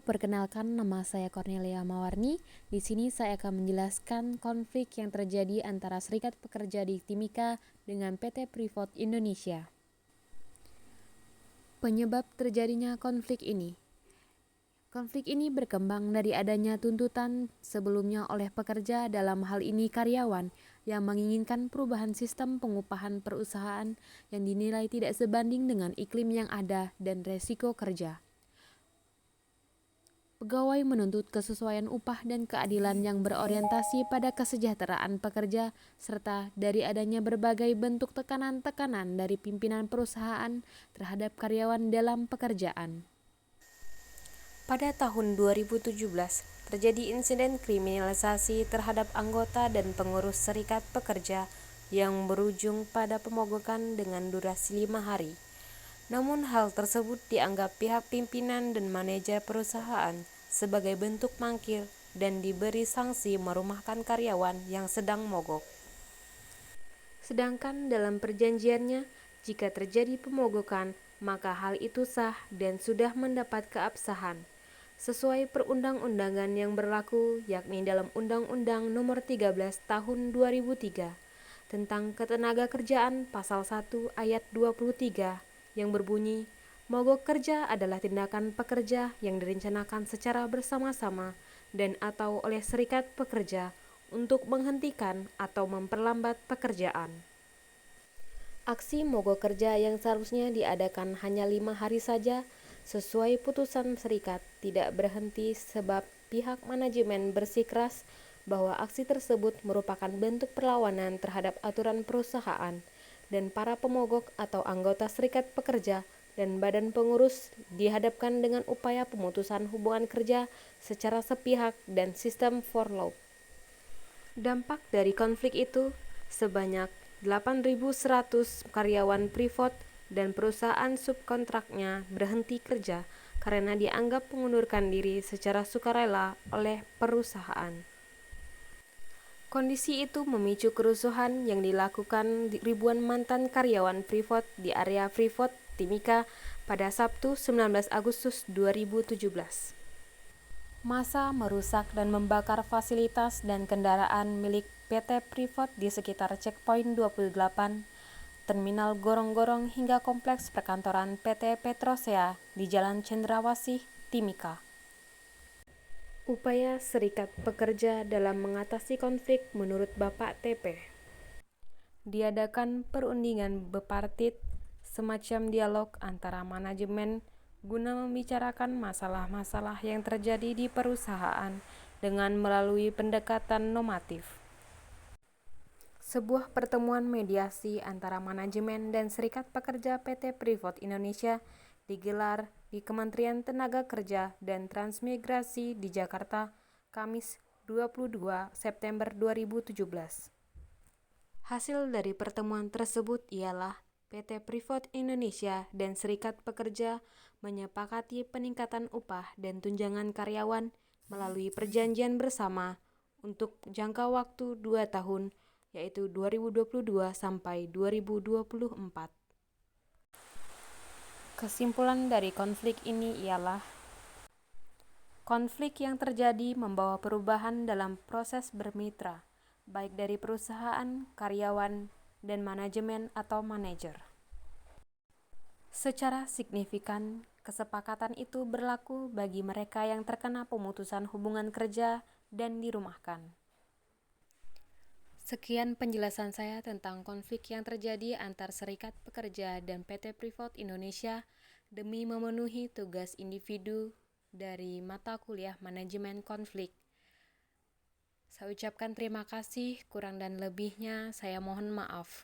perkenalkan, nama saya Cornelia Mawarni. Di sini saya akan menjelaskan konflik yang terjadi antara Serikat Pekerja di Timika dengan PT Freeport Indonesia. Penyebab terjadinya konflik ini. Konflik ini berkembang dari adanya tuntutan sebelumnya oleh pekerja, dalam hal ini karyawan, yang menginginkan perubahan sistem pengupahan perusahaan yang dinilai tidak sebanding dengan iklim yang ada dan resiko kerja. Pegawai menuntut kesesuaian upah dan keadilan yang berorientasi pada kesejahteraan pekerja, serta dari adanya berbagai bentuk tekanan-tekanan dari pimpinan perusahaan terhadap karyawan dalam pekerjaan. Pada tahun 2017, terjadi insiden kriminalisasi terhadap anggota dan pengurus serikat pekerja yang berujung pada pemogokan dengan durasi 5 hari. Namun hal tersebut dianggap pihak pimpinan dan manajer perusahaan sebagai bentuk mangkir dan diberi sanksi merumahkan karyawan yang sedang mogok. Sedangkan dalam perjanjiannya, jika terjadi pemogokan, maka hal itu sah dan sudah mendapat keabsahan sesuai perundang-undangan yang berlaku, yakni dalam Undang-Undang Nomor 13 Tahun 2003 tentang Ketenagakerjaan Pasal 1 Ayat 23 yang berbunyi, mogok kerja adalah tindakan pekerja yang direncanakan secara bersama-sama dan atau oleh serikat pekerja untuk menghentikan atau memperlambat pekerjaan. Aksi mogok kerja yang seharusnya diadakan hanya 5 hari saja sesuai putusan serikat tidak berhenti sebab pihak manajemen bersikeras bahwa aksi tersebut merupakan bentuk perlawanan terhadap aturan perusahaan, dan para pemogok atau anggota serikat pekerja dan badan pengurus dihadapkan dengan upaya pemutusan hubungan kerja secara sepihak dan sistem furlough. Dampak dari konflik itu, sebanyak 8.100 karyawan Freeport dan perusahaan subkontraknya berhenti kerja karena dianggap mengundurkan diri secara sukarela oleh perusahaan. Kondisi itu memicu kerusuhan yang dilakukan ribuan mantan karyawan Freeport di area Freeport, Timika pada Sabtu 19 Agustus 2017. Massa merusak dan membakar fasilitas dan kendaraan milik PT Freeport di sekitar Checkpoint 28, Terminal Gorong-Gorong hingga kompleks perkantoran PT Petrosea di Jalan Cendrawasih, Timika. Upaya serikat pekerja dalam mengatasi konflik menurut Bapak TP. Diadakan perundingan bipartit, semacam dialog antara manajemen guna membicarakan masalah-masalah yang terjadi di perusahaan dengan melalui pendekatan normatif. Sebuah pertemuan mediasi antara manajemen dan serikat pekerja PT Freeport Indonesia digelar di Kementerian Tenaga Kerja dan Transmigrasi di Jakarta, Kamis 22 September 2017. Hasil dari pertemuan tersebut ialah PT Freeport Indonesia dan Serikat Pekerja menyepakati peningkatan upah dan tunjangan karyawan melalui perjanjian bersama untuk jangka waktu 2 tahun, yaitu 2022 sampai 2024. Kesimpulan dari konflik ini ialah konflik yang terjadi membawa perubahan dalam proses bermitra, baik dari perusahaan, karyawan, dan manajemen atau manajer. Secara signifikan, kesepakatan itu berlaku bagi mereka yang terkena pemutusan hubungan kerja dan dirumahkan. Sekian penjelasan saya tentang konflik yang terjadi antar Serikat Pekerja dan PT Freeport Indonesia demi memenuhi tugas individu dari mata kuliah Manajemen Konflik. Saya ucapkan terima kasih, kurang dan lebihnya saya mohon maaf.